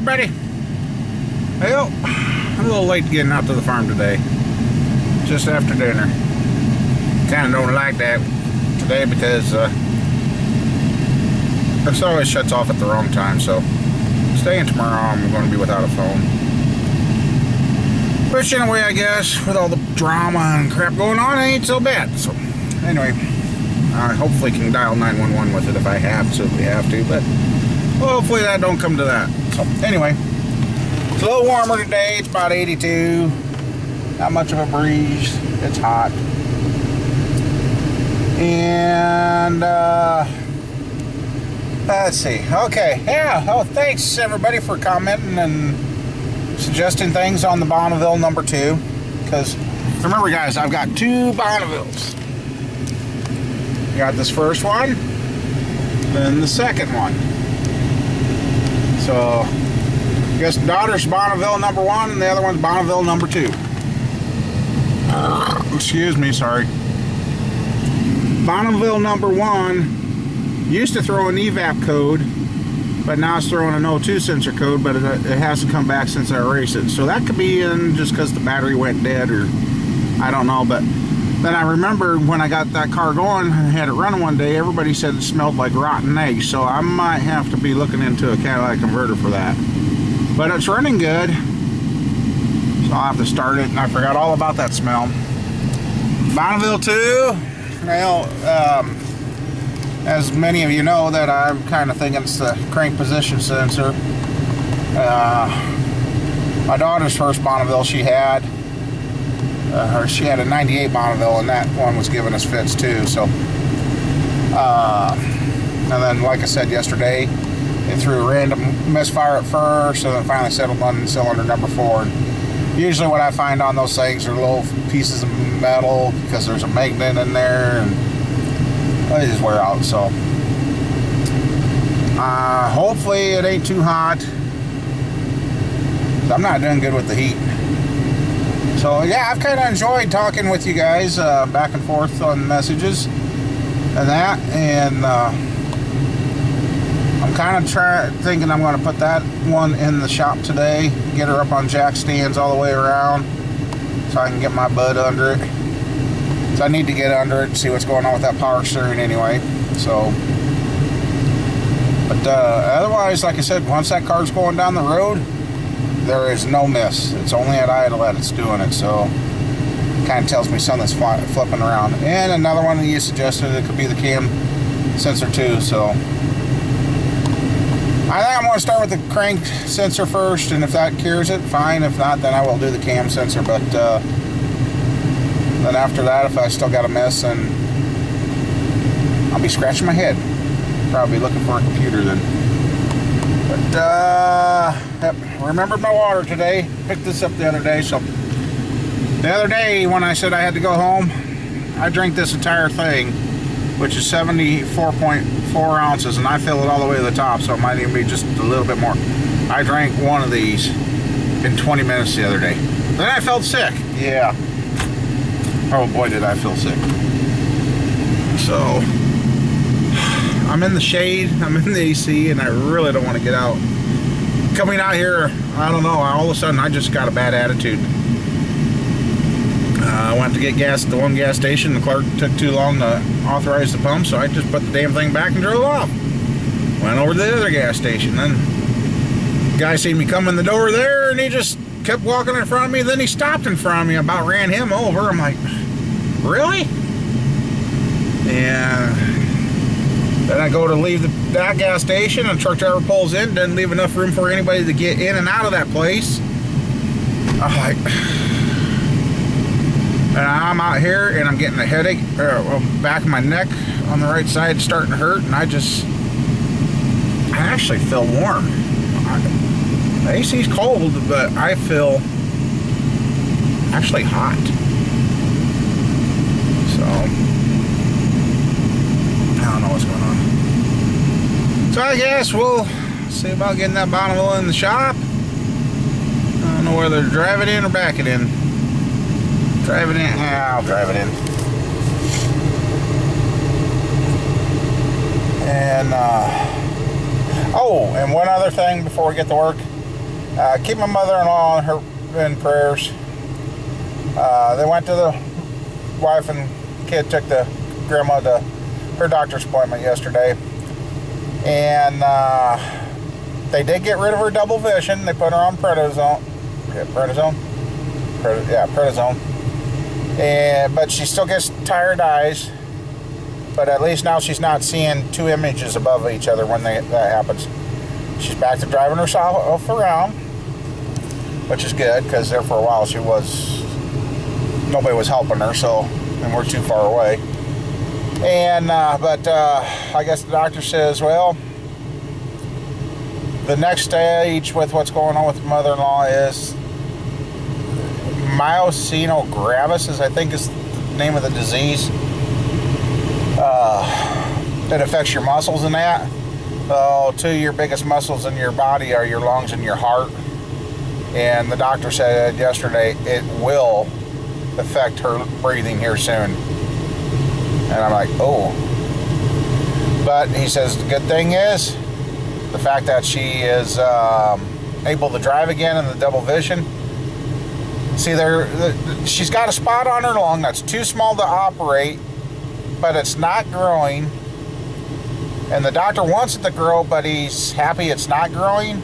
everybody. Well, I'm a little late getting out to the farm today. Just after dinner. Kind of don't like that today because it always shuts off at the wrong time. So staying tomorrow, I'm going to be without a phone. Which in a way, I guess, with all the drama and crap going on, it ain't so bad. So anyway, I hopefully can dial 911 with it if I absolutely have to, but hopefully that don't come to that. So anyway, it's a little warmer today. It's about 82. Not much of a breeze. It's hot. And let's see. Okay, yeah. Oh, thanks everybody for commenting and suggesting things on the Bonneville number 2. Because remember, guys, I've got 2 Bonnevilles. Got this first one, then the second one. So, I guess daughter's Bonneville number 1, and the other one's Bonneville number 2. Excuse me, sorry. Bonneville number 1 used to throw an evap code, but now it's throwing an O2 sensor code, but it hasn't come back since I erased it. So that could be in just because the battery went dead, or I don't know. But then I remember when I got that car going and had it running one day, everybody said it smelled like rotten eggs. So I might have to be looking into a catalytic converter for that. But it's running good. So I'll have to start it, and I forgot all about that smell. Bonneville 2, well, as many of you know, that I'm kind of thinking it's the crank position sensor. My daughter's first Bonneville she had a 98 Bonneville, and that one was giving us fits too. So, and then like I said yesterday, it threw a random misfire at first, and then finally settled on cylinder number 4. And usually what I find on those things are little pieces of metal because there's a magnet in there, and they just wear out. So hopefully it ain't too hot. I'm not doing good with the heat. So yeah, I've kind of enjoyed talking with you guys back and forth on messages and that, and I'm kind of thinking I'm going to put that one in the shop today, get her up on jack stands all the way around so I can get my butt under it. So I need to get under it and see what's going on with that power steering anyway. So, but otherwise, like I said, once that car's going down the road, there is no miss. It's only at idle that it's doing it. So it kind of tells me something's flipping around. And another one that you suggested, it could be the cam sensor too. So I think I'm going to start with the crank sensor first, and if that cures it, fine. If not, then I will do the cam sensor. But then after that, if I still got a miss, then I'll be scratching my head. Probably looking for a computer then. But yep, remembered my water today. Picked this up the other day. So the other day when I said I had to go home, I drank this entire thing, which is 74.4 ounces, and I fill it all the way to the top, so it might even be just a little bit more. I drank one of these in 20 minutes the other day. Then I felt sick. Yeah. Oh boy, did I feel sick. So I'm in the shade, I'm in the AC, and I really don't want to get out. Coming out here, I don't know, all of a sudden I just got a bad attitude. I went to get gas at the one gas station. The clerk took too long to authorize the pump, so I just put the damn thing back and drove off. Went over to the other gas station. Then the guy seen me come in the door there, and he just kept walking in front of me. Then he stopped in front of me. I about ran him over. I'm like, really? And then I go to leave that gas station, and the truck driver pulls in. Doesn't leave enough room for anybody to get in and out of that place. I'm like, and I'm out here, and I'm getting a headache, back of my neck on the right side starting to hurt, and I actually feel warm. The AC's cold, but I feel actually hot. So I don't know what's going on. So I guess we'll see about getting that Bonneville in the shop. I don't know whether to drive it in or back it in. Drive it in. Yeah, I'll drive it in. And oh, and one other thing before we get to work. Keep my mother-in-law in prayers. They went to the wife and kid, took the grandma to her doctor's appointment yesterday, and they did get rid of her double vision. They put her on prednisone. Prednisone. But she still gets tired eyes. But at least now she's not seeing two images above each other when that happens. She's back to driving herself around, which is good, because there for a while nobody was helping her, and we're too far away. And but I guess the doctor says, well, the next stage with what's going on with mother-in-law is myasthenia gravis, I think is the name of the disease. It affects your muscles and that. Two of your biggest muscles in your body are your lungs and your heart. And the doctor said yesterday it will affect her breathing here soon. And I'm like, oh. But he says the good thing is the fact that she is able to drive again in the double vision. See, she's got a spot on her lung that's too small to operate, but it's not growing. And the doctor wants it to grow, but he's happy it's not growing,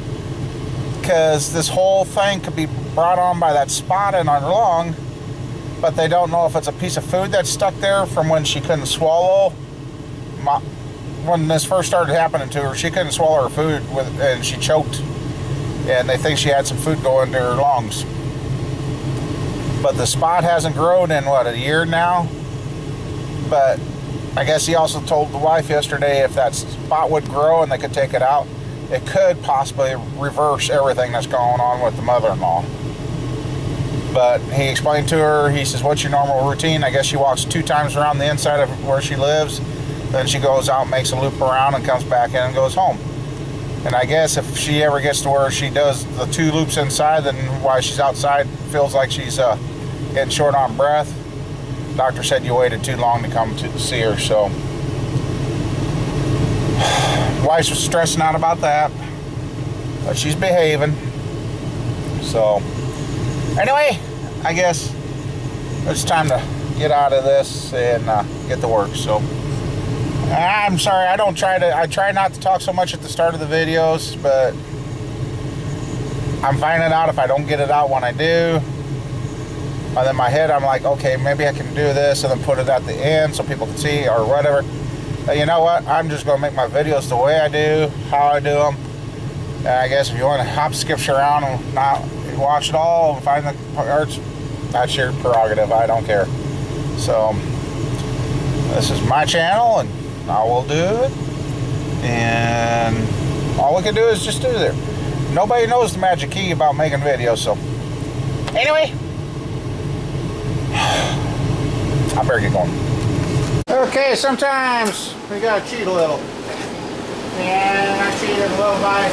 because this whole thing could be brought on by that spot in her lung, but they don't know if it's a piece of food that's stuck there from when she couldn't swallow. When this first started happening to her, she couldn't swallow her food, and she choked, and they think she had some food go into her lungs. But the spot hasn't grown in, what, a year now? But I guess he also told the wife yesterday if that spot would grow and they could take it out, it could possibly reverse everything that's going on with the mother-in-law. But he explained to her, he says, what's your normal routine? I guess she walks 2 times around the inside of where she lives. Then she goes out, makes a loop around, and comes back in and goes home. And I guess if she ever gets to where she does the 2 loops inside, then while she's outside, feels like she's getting short on breath. Doctor said you waited too long to come to see her, so wife's stressing out about that, but she's behaving. So anyway, I guess it's time to get out of this and get to work. So I'm sorry, I try not to talk so much at the start of the videos, but I'm finding out if I don't get it out when I do. And then in my head, I'm like, okay, maybe I can do this and then put it at the end so people can see or whatever. But you know what? I'm just going to make my videos the way I do, how I do them. And I guess if you want to hop, skip around and not watch it all and find the parts, that's your prerogative. I don't care. So this is my channel, and I will do it. And all we can do is just do it. Nobody knows the magic key about making videos, so anyway, I better get going. Okay, sometimes we gotta cheat a little. And I cheated a little by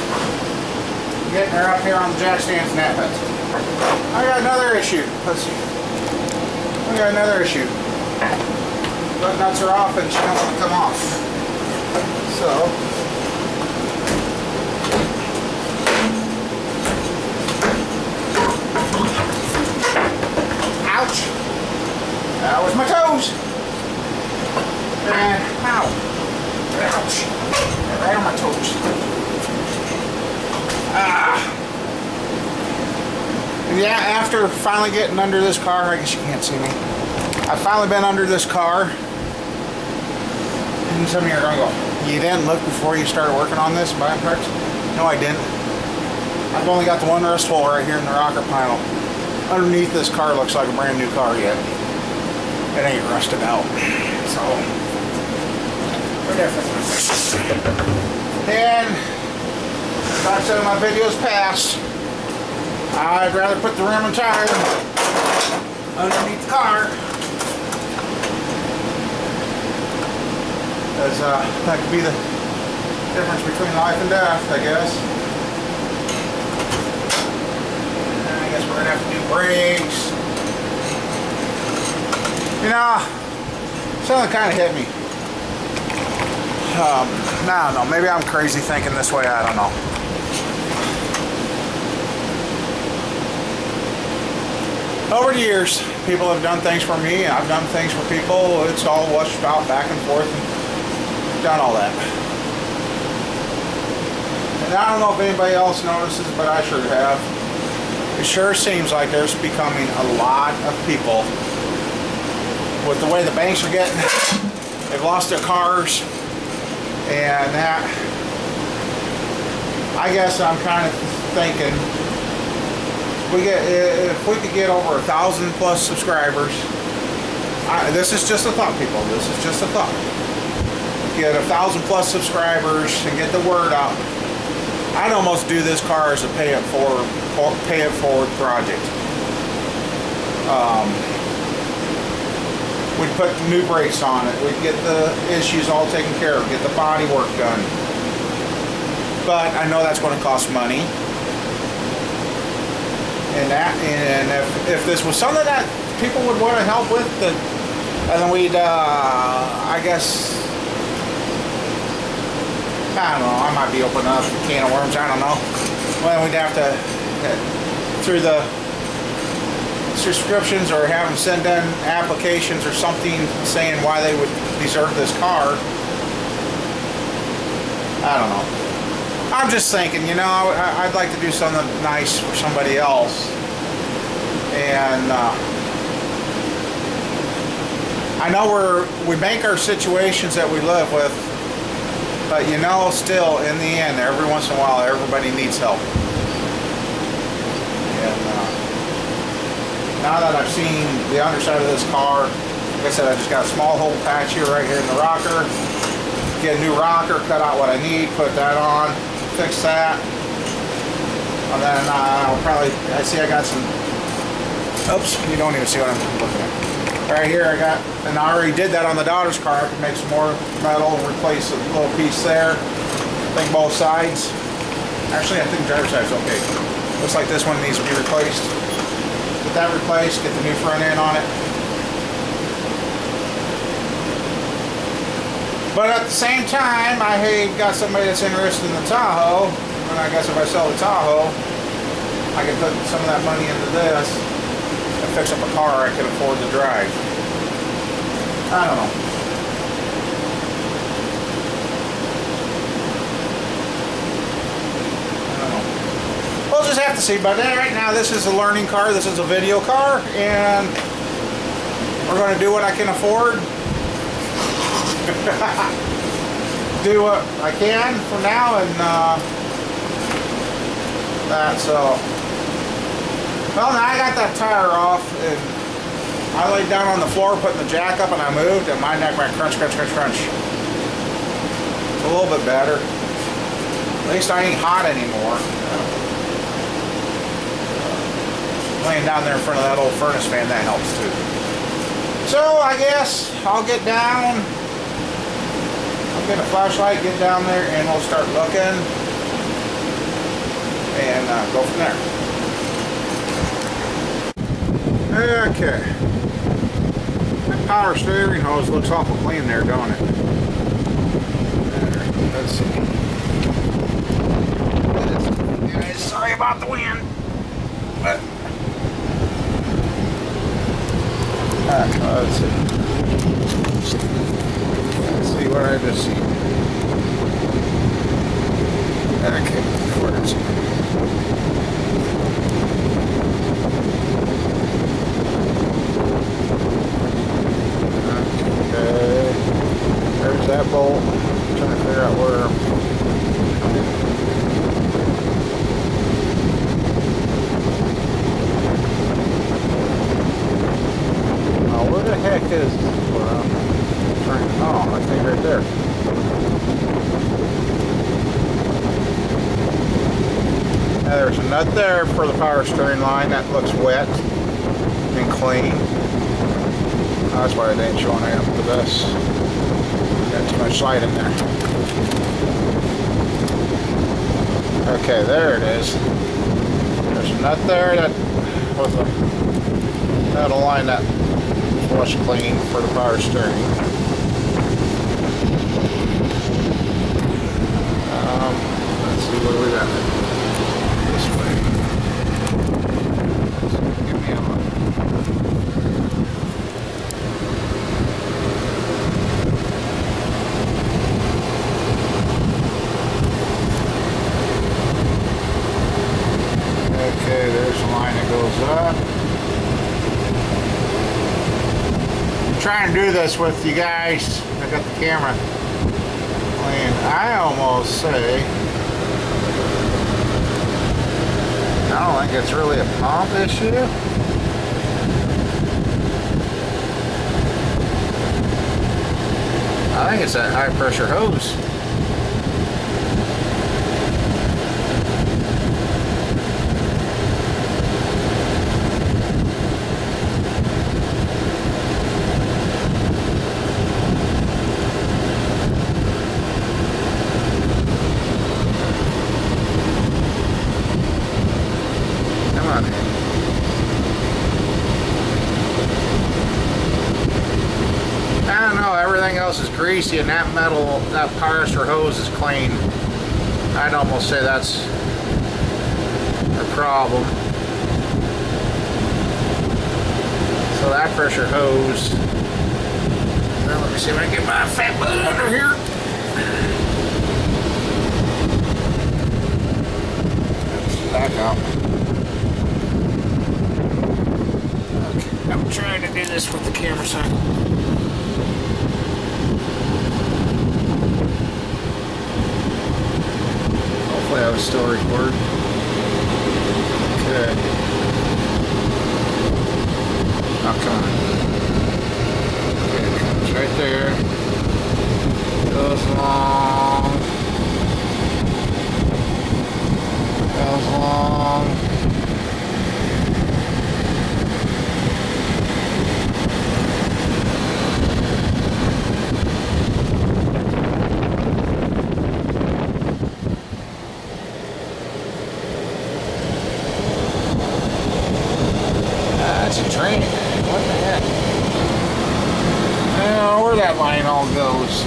getting her up here on the jack stands and that. I got another issue. Let's see. I got another issue. Button nuts are off and she don't want to come off. So ouch! That was my toes. And ow! Ouch! Right on my toes. Yeah, after finally getting under this car, I guess you can't see me. I've finally been under this car. And some of you are going to go, you didn't look before you started working on this, buying parts? No, I didn't. I've only got the one rust hole right here in the rocker panel. Underneath this car looks like a brand new car yet. It ain't rusted out. So, we're different. And, like I said in my videos past, I'd rather put the rim and tire underneath the car. Because that could be the difference between life and death, I guess. And I guess we're going to have to do brakes. You know, something kind of hit me. I don't know, maybe I'm crazy thinking this way, I don't know. Over the years, people have done things for me, I've done things for people. It's all washed out back and forth and done all that. And I don't know if anybody else notices, but I sure have. It sure seems like there's becoming a lot of people with the way the banks are getting. They've lost their cars, and that, I guess I'm kind of thinking, if we could get over 1,000 plus subscribers, this is just a thought, people. This is just a thought. Get 1,000 plus subscribers and get the word out. I'd almost do this car as a pay it forward project. We'd put new brakes on it. We'd get the issues all taken care of. Get the body work done. But I know that's going to cost money. And if this was something that people would want to help with, and then we'd, I guess, I don't know, I might be opening up a can of worms, I don't know. Well, we'd have to, through the subscriptions, or have them send in applications or something saying why they would deserve this car. I don't know. I'm just thinking, you know, I'd like to do something nice for somebody else. And I know we make our situations that we live with, but you know, still, in the end, every once in a while, everybody needs help. And now that I've seen the underside of this car, like I said, I just got a small hole patch here, right here in the rocker. Get a new rocker, cut out what I need, put that on, fix that. And then I'll probably, I see I got some, oops, you don't even see what I'm looking at. Right here I got, and I already did that on the daughter's car. I could make some more metal, replace a little piece there. I think both sides. Actually, I think the driver's side's okay. Looks like this one needs to be replaced. Get that replaced, get the new front end on it. But at the same time, I got somebody that's interested in the Tahoe, and I guess if I sell the Tahoe, I can put some of that money into this and fix up a car I can afford to drive. I don't know. We'll just have to see. But right now, this is a learning car. This is a video car, and we're going to do what I can afford. Do what I can for now, and so. Well, now I got that tire off, and I laid down on the floor putting the jack up, and I moved, and my neck went crunch, crunch, crunch, crunch. It's a little bit better. At least I ain't hot anymore. Laying down there in front of that old furnace fan, that helps too. So I guess I'll get down. I'll get a flashlight, get down there, and we'll start looking, and go from there. Okay. That power steering hose looks awful clean there, don't it? There. Let's see. Guys, sorry about the wind. But let's see. Let's see what I just see. Okay, where is it? There's that bolt. I'm trying to figure out where. Oh, where the heck is this? Oh, I think right there. Now there's a nut there for the power steering line that looks wet and clean. That's why it ain't showing up the best. Got too much light in there. Okay, there it is. There's a nut there that was a metal line that was clean for the power steering. Let's see what we got. This way. Give me a look. trying to do this with you guys. I got the camera playing. I almost say, I don't think it's really a pump issue. I think it's that high pressure hose. Is greasy and that metal, that polyester hose is clean. I'd almost say that's a problem. So that pressure hose. Now let me see if I can get my fat butt under here. Back up. Okay, I'm trying to do this with the camera side. I was still recording. Okay. Oh, come on. Okay, it comes right there. Goes along. Goes along. Training. What the heck? I don't know where that line all goes.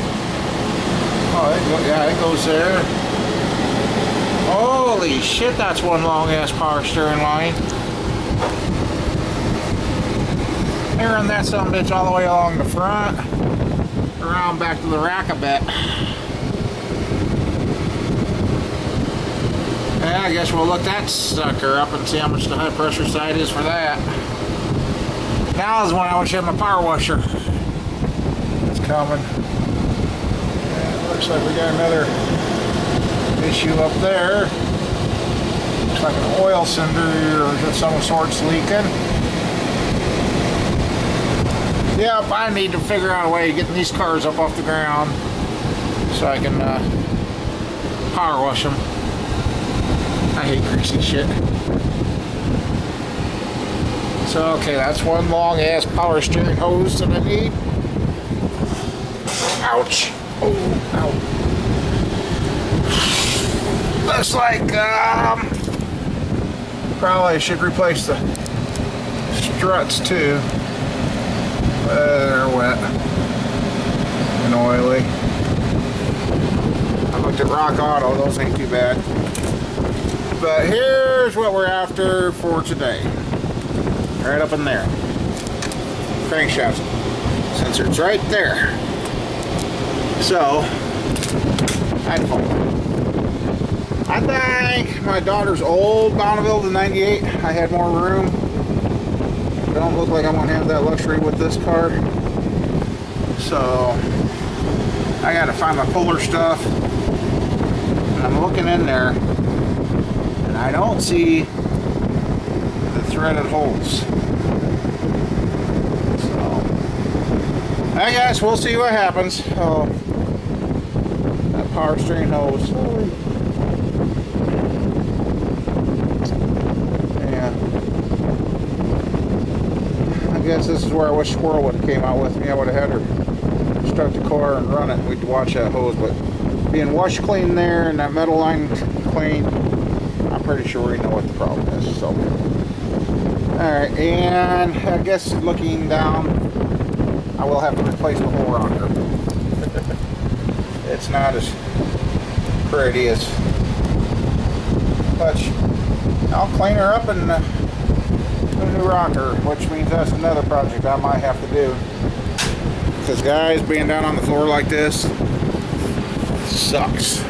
Oh, yeah, it goes there. Holy shit, that's one long ass power steering line. They run that son of a bitch all the way along the front, around back to the rack a bit. Yeah, I guess we'll look that sucker up and see how much the high pressure side is for that. Now is when I want to have my power washer. It's coming. And it looks like we got another issue up there. Looks like an oil cylinder or just some sort's leaking. Yep, I need to figure out a way of getting these cars up off the ground so I can power wash them. I hate greasy shit. So, okay, that's one long ass power steering hose that I need. Ouch. Oh, ow. Looks like, probably should replace the struts too. They're wet and oily. I looked at Rock Auto, those ain't too bad. But here's what we're after for today. Right up in there. Crankshaft sensor, it's right there. So, iPhone. I think my daughter's old Bonneville, the 98, I had more room. Don't look like I'm gonna have that luxury with this car. So, I gotta find my puller stuff. And I'm looking in there, and I don't see the threaded holes. So, I guess we'll see what happens. Oh, that power steering hose. Yeah. I guess this is where I wish Squirrel would have came out with me. I would have had her start the car and run it. We'd watch that hose, but being wash clean there and that metal line clean, I'm pretty sure we know what the problem is. So, alright, and I guess looking down, I will have to replace the whole rocker. It's not as pretty as much. I'll clean her up and put a new rocker, which means that's another project I might have to do. Because guys, being down on the floor like this sucks.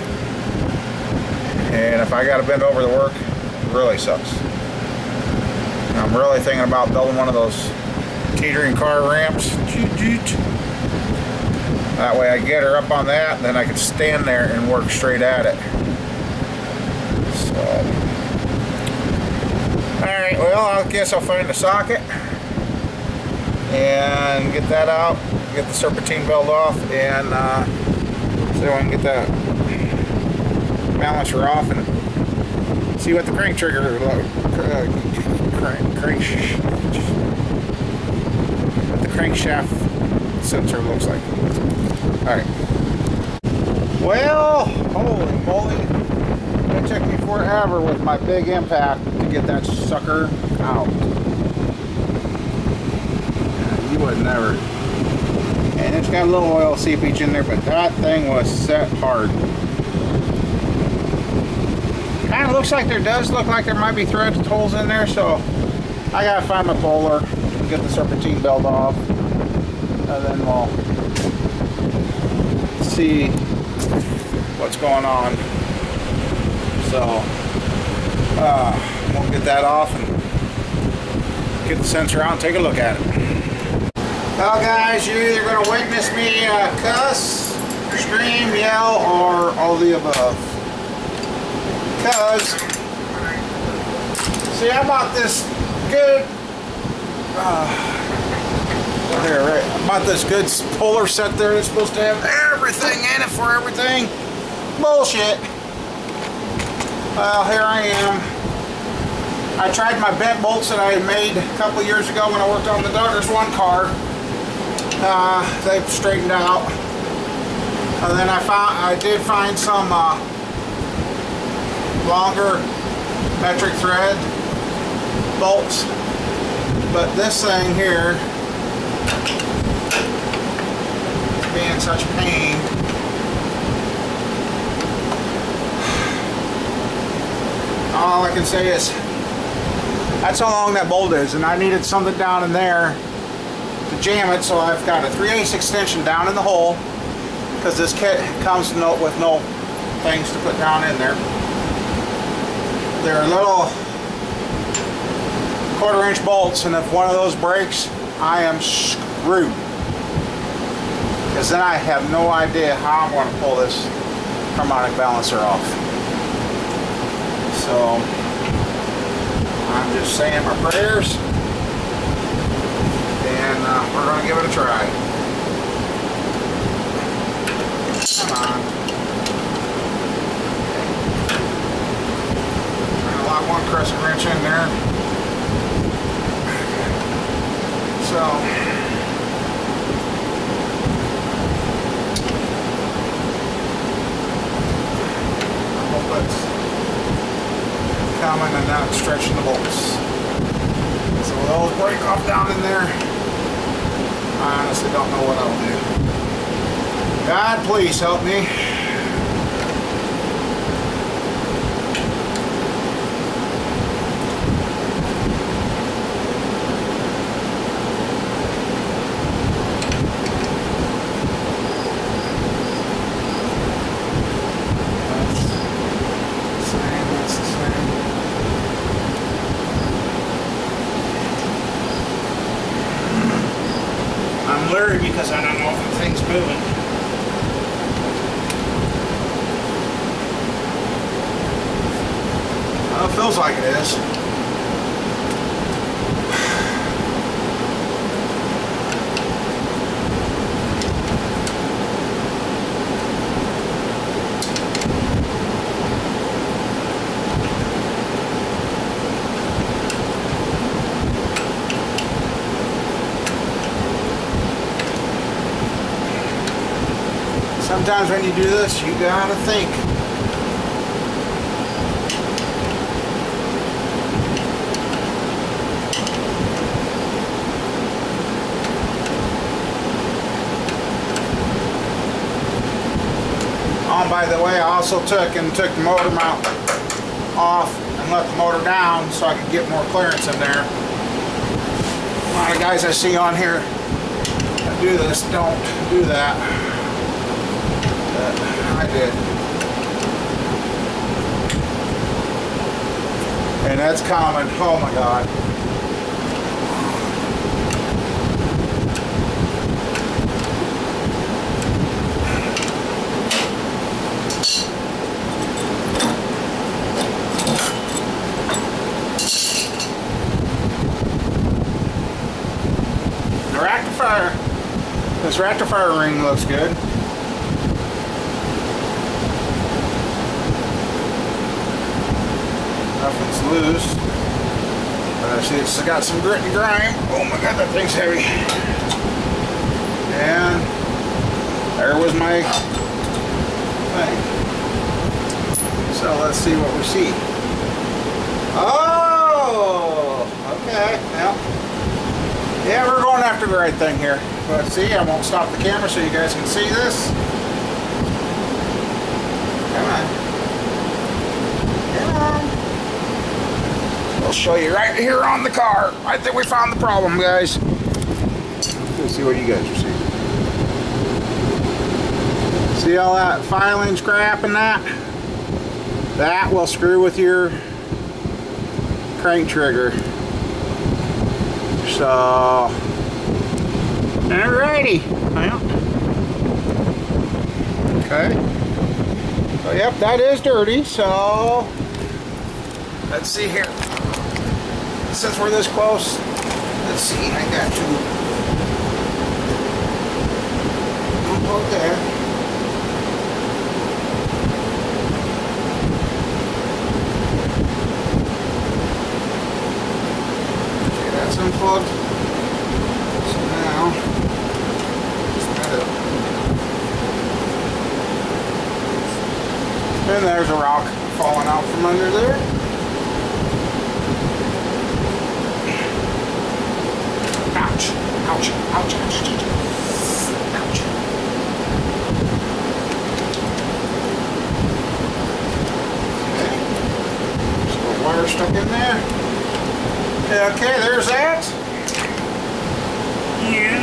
And if I got to bend over to work, it really sucks. I'm really thinking about building one of those teetering car ramps. That way I get her up on that, and then I can stand there and work straight at it. So, alright, well, I guess I'll find the socket and get that out, get the serpentine belt off, and see if I can get that balancer off and see what the crank trigger, what the crankshaft sensor looks like. Alright. Well, holy moly, it took me forever with my big impact to get that sucker out. You would never. And it's got a little oil seepage in there, but that thing was set hard. Kind of looks like does look like there might be thread holes in there, so I gotta find my bowler and get the serpentine belt off, and then we'll see what's going on. So we'll get that off and get the sensor out and take a look at it. Well, guys, you're either going to witness me cuss, scream, yell, or all the above. Because, see, I bought this good, there, right? I bought this good puller set there that's supposed to have everything in it for everything. Bullshit. Well, here I am. I tried my bent bolts that I made a couple years ago when I worked on the Darkness 1 car. They straightened out. And then I did find some longer metric thread bolts, but this thing here being such a pain, all I can say is that's how long that bolt is, and I needed something down in there to jam it, so I've got a 3/8 extension down in the hole, because this kit comes with no things to put down in there. They're little 1/4 inch bolts, and if one of those breaks, I am screwed, because then I have no idea how I'm going to pull this harmonic balancer off. So I'm just saying my prayers, and we're going to give it a try. Come on. I'm going to lock one crescent wrench in there. So, I hope that's coming and not stretching the bolts. So with those break off down in there, I honestly don't know what I'll do. God, please help me. I'm leery because I don't know if the thing's moving. Well, it feels like it is. Sometimes when you do this, you gotta think. Oh, by the way, I also took the motor mount off and let the motor down so I could get more clearance in there. A lot of guys I see on here that do this don't do that. I did. And that's common. Oh my God. This rectifier ring looks good. Nothing's loose. But I see it's got some grit and grime. Oh my god, that thing's heavy. And there was my thing. So let's see what we see. Oh, okay. Yeah, we're going after the right thing here. But see, I won't stop the camera so you guys can see this. Come on. Come on. I'll show you right here on the car. I think we found the problem, guys. Let's see what you guys are seeing. See all that filing scrap and that? That will screw with your crank trigger. So, alrighty. Well, okay. So, yep, that is dirty. So, let's see here. Since we're this close, let's see. I got to. Okay. That's unplugged. So now, just let it. And there's a rock falling out from under there. Ouch! Ouch! Ouch! Ouch! Ouch! Okay. There's a little wire stuck in there. Okay, there's that. Yeah.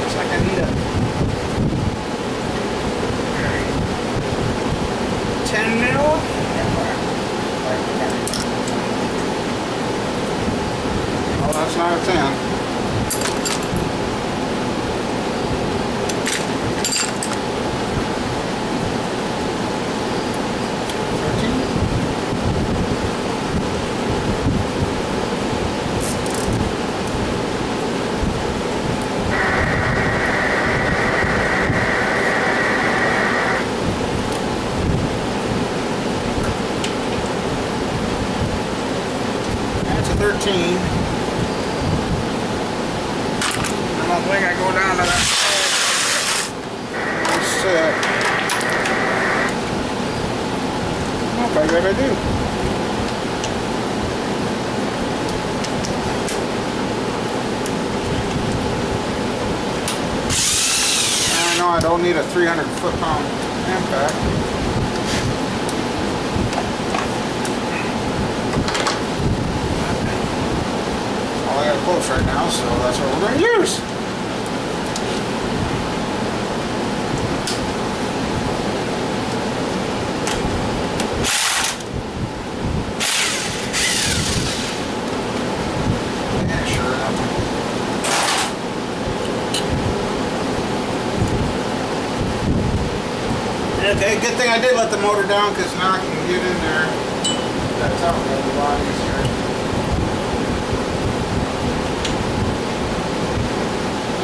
Looks like I need a 10 mil. Oh, that's not a 10. I don't think I go down to that set. Oh, I bet I do. I know I don't need a 300 foot-pound impact. I got close right now, so that's what we're going to use. Yeah, sure enough. Okay, good thing I did let the motor down because now I can get in there. That's out a lot easier.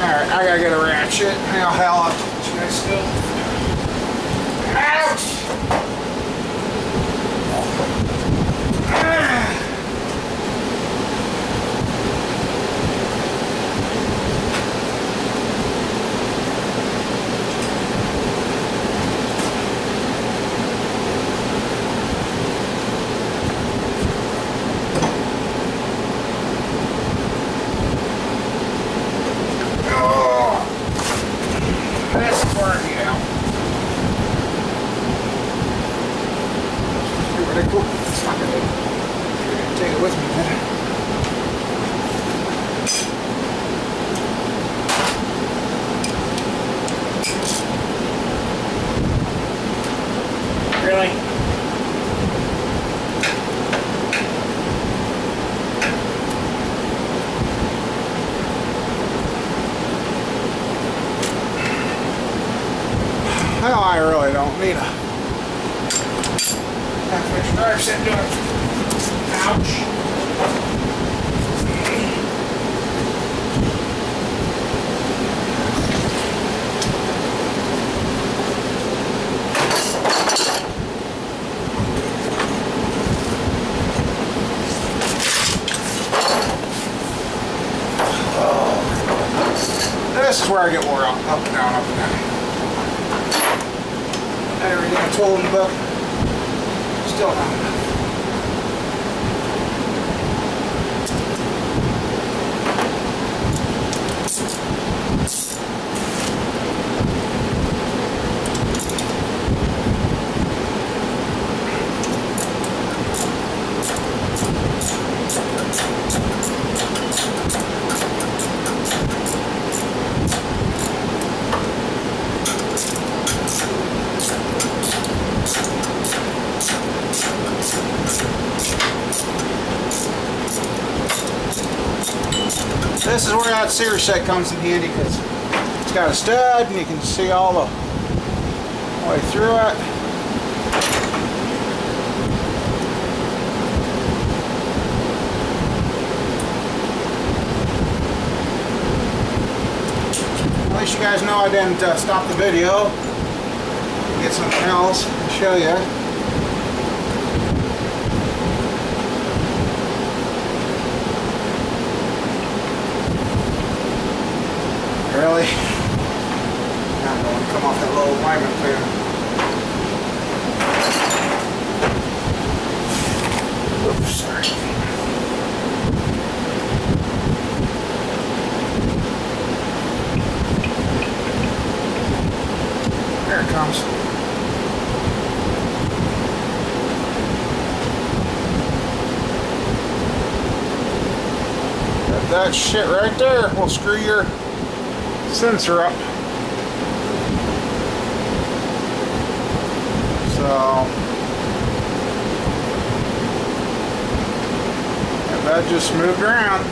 Alright, I gotta get a ratchet. How hell up? You guys still? Ouch! Pretty cool. It's not gonna take it with me. Really? Well, I really don't need a half-inch drive set to it. Ouch. where I get wore out. Up and down, up and down. Everything I told him about. Still not enough. This is where that sear set comes in handy because it's got a stud and you can see all the way through it. At least you guys know I didn't stop the video. Get something else to show you. Really? Now I'm going to come off that little alignment there. Oops, sorry. There it comes. That shit right there will screw your sensor up. So that just moved around.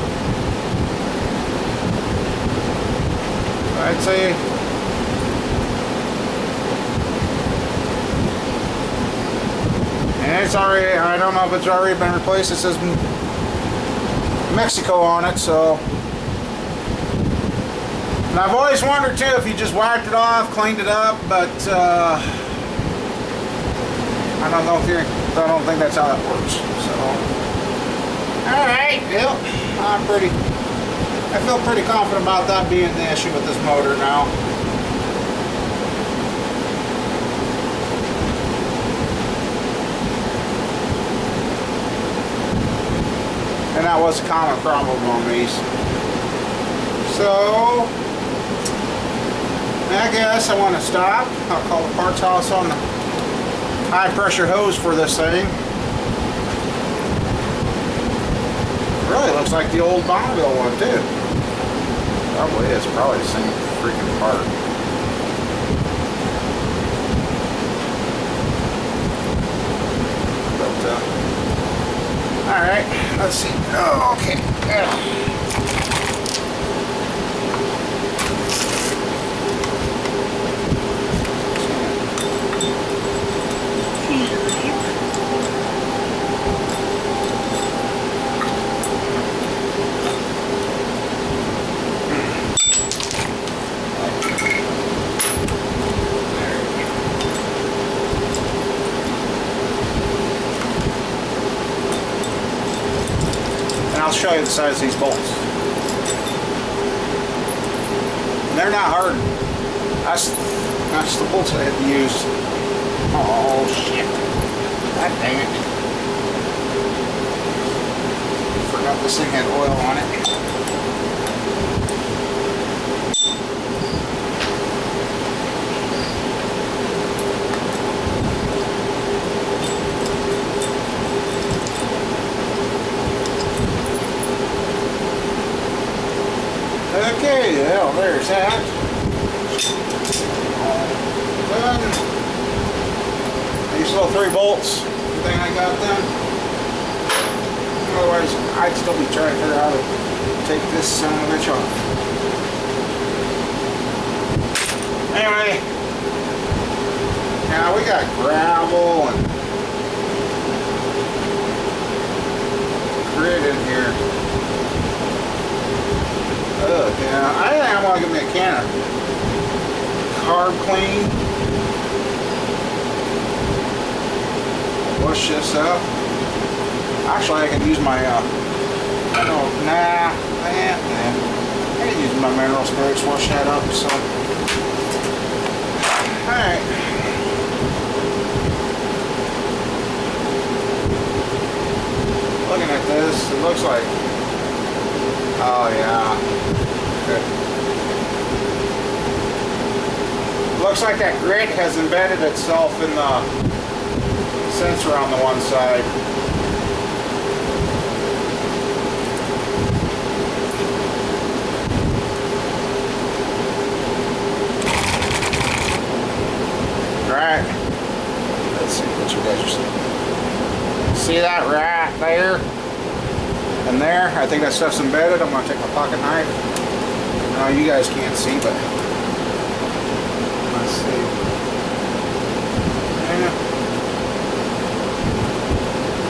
I'd say and it's already, I don't know if it's already been replaced. It says Mexico on it, so. And I've always wondered too if you just wiped it off, cleaned it up, but I don't know if I don't think that's how that works. So, all right, yep, I feel pretty confident about that being the issue with this motor now. And that was a common problem on these. So, I guess I want to stop. I'll call the parts house on the high pressure hose for this thing. Really looks like the old Bonneville one too. Probably is. Probably the same freaking part. But, alright, let's see. Oh, okay. I'll show you the size of these bolts. They're not hard. That's the bolts I had to use. Oh shit. God dang it. Forgot this thing had oil on it. Okay, well, there's that. Done. These little 3 bolts, everything I got done. Otherwise, I'd still be trying to figure out how to take this son of a bitch off. Anyway, now we got gravel and grit in here. Yeah, I think I want to give me a can of carb clean. Wash this up. Actually, I can use my, I don't know, nah. I can use my mineral spirits, wash that up, so. Alright. Looking at this, it looks like, oh yeah. Good. Looks like that grit has embedded itself in the sensor on the one side. Right. Let's see what you guys are seeing. See that right there? And there? I think that stuff's embedded. I'm going to take my pocket knife. You guys can't see, but let's see. Yeah.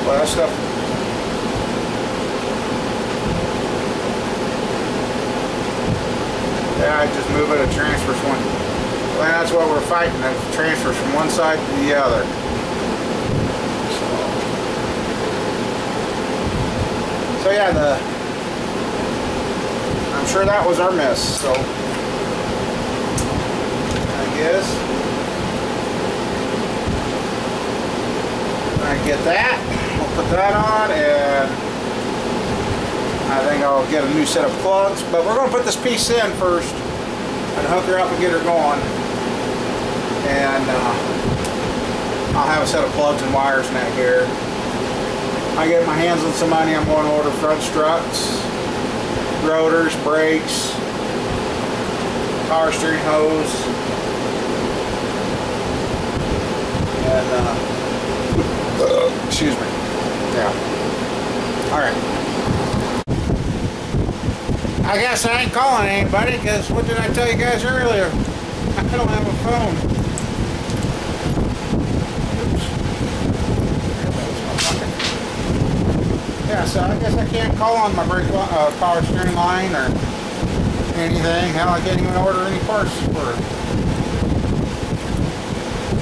Well, that stuff. Yeah, I just move it. It transfers one. Well, that's what we're fighting. It transfers from one side to the other. So yeah, I'm sure that was our miss. So I guess I get that. I'll put that on, and I think I'll get a new set of plugs. But we're going to put this piece in first and hook her up and get her going. And I'll have a set of plugs and wires in that gear. I get my hands on some money, I'm going to order front struts, rotors, brakes, power steering hose, and excuse me. Yeah. Alright. I guess I ain't calling anybody, because what did I tell you guys earlier? I don't have a phone. Yeah, so I guess I can't call on my brake power steering line or anything. Hell, I can't even order any parts for it.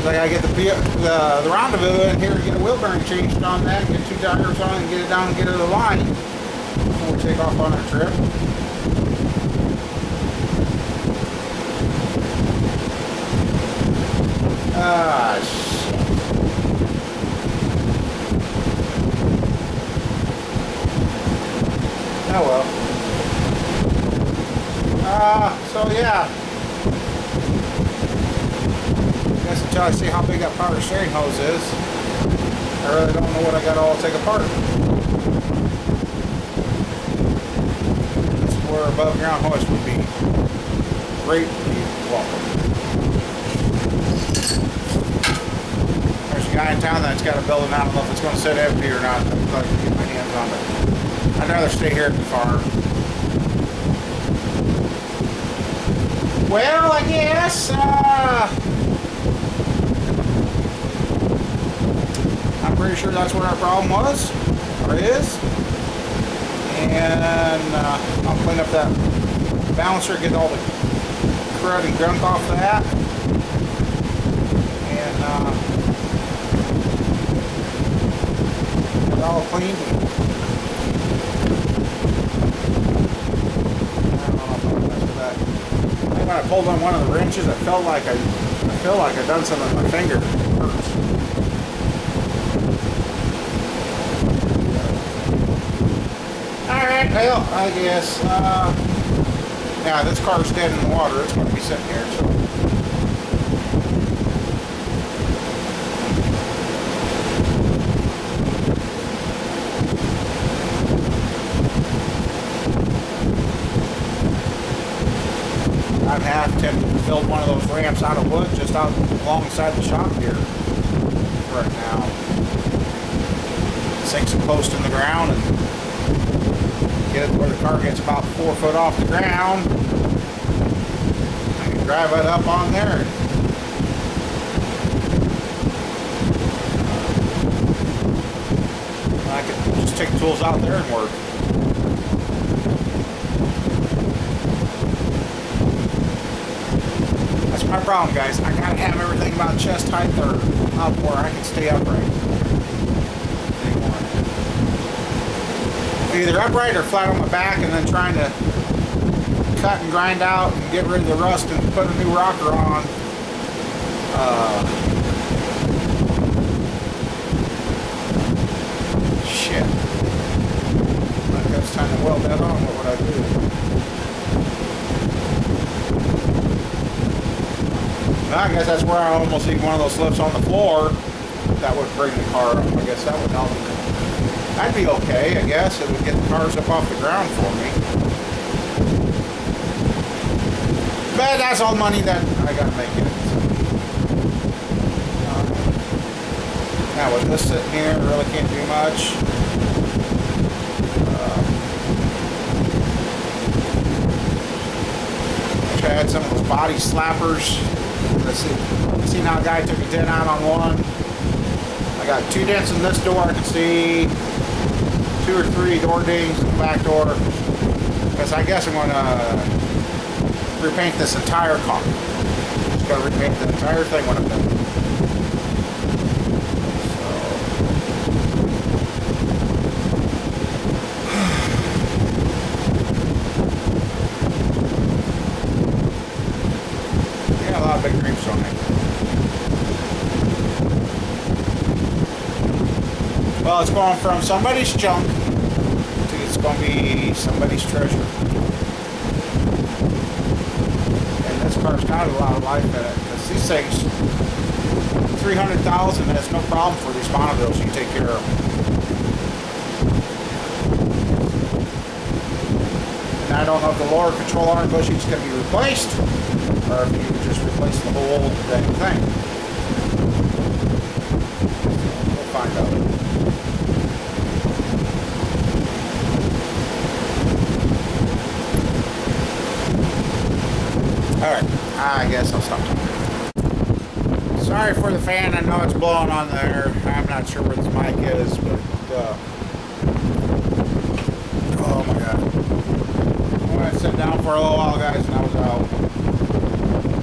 Like I get the rendezvous in here to get a wheel bearing changed on that, get 2 tires on and get it down and get it aligned before we take off on our trip. Ah, shit. Oh well. So yeah. I guess until I see how big that power steering hose is, I really don't know what I got all to take apart. This is where above ground hoist would be great to be welcome. There's a guy in town that's got a building. I don't know if it's going to sit empty or not. I'd like to get my hands on it. I'd rather stay here at the farm. Well, I guess, I'm pretty sure that's what our problem was, or is. And I'll clean up that balancer, get all the crud and gunk off that. And get it all cleaned. When I pulled on one of the wrenches, I feel like I've done something with my finger. It hurts. Alright, well, I guess, yeah, this car's dead in the water. It's going to be sitting here, so. I'm half tempted to build one of those ramps out of wood just out alongside the shop here right now. Sink some post in the ground and get it where the car gets about 4 foot off the ground. I can drive it up on there. I can just take the tools out there and work. My problem, guys, I gotta have everything about chest height or up where I can stay upright anymore. Either upright or flat on my back, and then trying to cut and grind out and get rid of the rust and put a new rocker on. Shit. I think it's time to weld that on. What would I do? Well, I guess that's where I almost need one of those lifts on the floor. That would bring the car up. I guess that would help. That'd be okay, I guess. It would get the cars up off the ground for me. But that's all money that I gotta make in it. Now with this sitting here, I really can't do much. I had some of those body slappers. Let's see now a guy took a dent out on one. I got 2 dents in this door I can see. 2 or 3 door dings in the back door. Because I guess I'm going to repaint this entire car. Just got to repaint the entire thing when I'm done. Yeah, a lot of big dreams on me. Well, it's going from somebody's junk to it's going to be somebody's treasure. And this car's got a lot of life in it. Because these things, 300,000, that's no problem for these Bonnevilles. You take care of them. And I don't know if the lower control arm bushings can be replaced, or if you would just replace the whole dang thing. We'll find out. Alright, I guess I'll stop talking. Sorry for the fan, I know it's blowing on there. I'm not sure where this mic is, but oh my god. I went to sit down for a little while, guys, and I was out.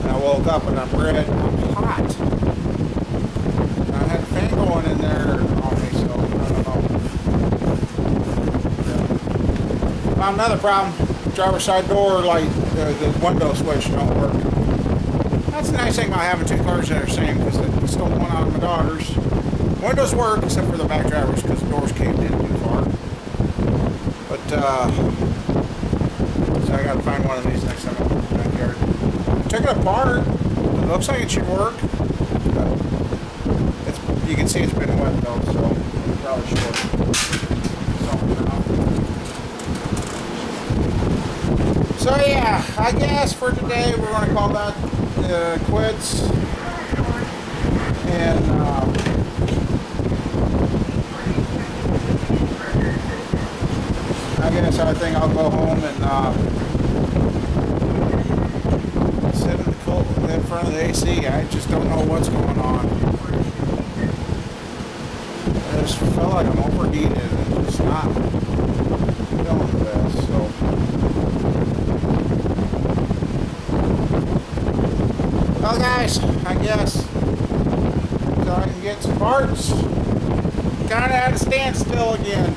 And I woke up and I'm red, I'm hot. And I had a fan going in there on me, so I don't know. Found another problem. Driver's side door light, the window switch don't work. That's the nice thing about having 2 cars that are the same, because I stole one out of my daughter's. Windows work, except for the back drivers, because the doors caved in too far. But, so I gotta find one of these next time I'm in the backyard. I took it apart. It looks like it should work. But you can see it's been wet though, so it probably should work. So yeah, I guess for today we're going to call that quits. And I guess I think I'll go home and sit in the cold in front of the AC. I just don't know what's going on. I just feel like I'm overheated and just not feeling the best. So. Well guys, I guess so I can get some parts. Kind of at a standstill again.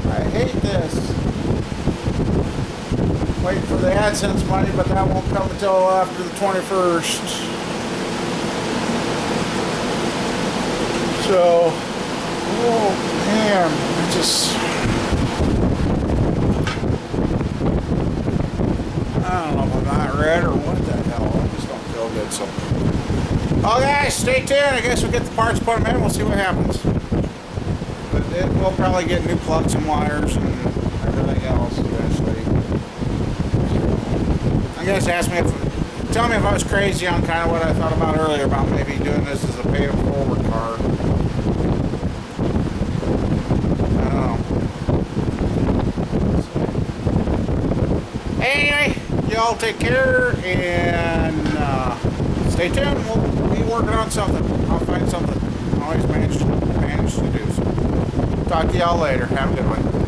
I hate this. Waiting for the AdSense money, but that won't come until after the 21st. So, oh man, I just... I don't know if I'm not red or what the hell. I just don't feel good. So, oh guys, stay tuned. I guess we'll get the parts, put them in. We'll see what happens. But we'll probably get new plugs and wires and everything else eventually. I guess tell me if I was crazy on kind of what I thought about earlier about maybe doing this as a pay-it-forward car. I don't know. Anyway. Y'all take care and stay tuned. We'll be working on something. I'll find something. I always manage to do so. Talk to y'all later. Have a good one.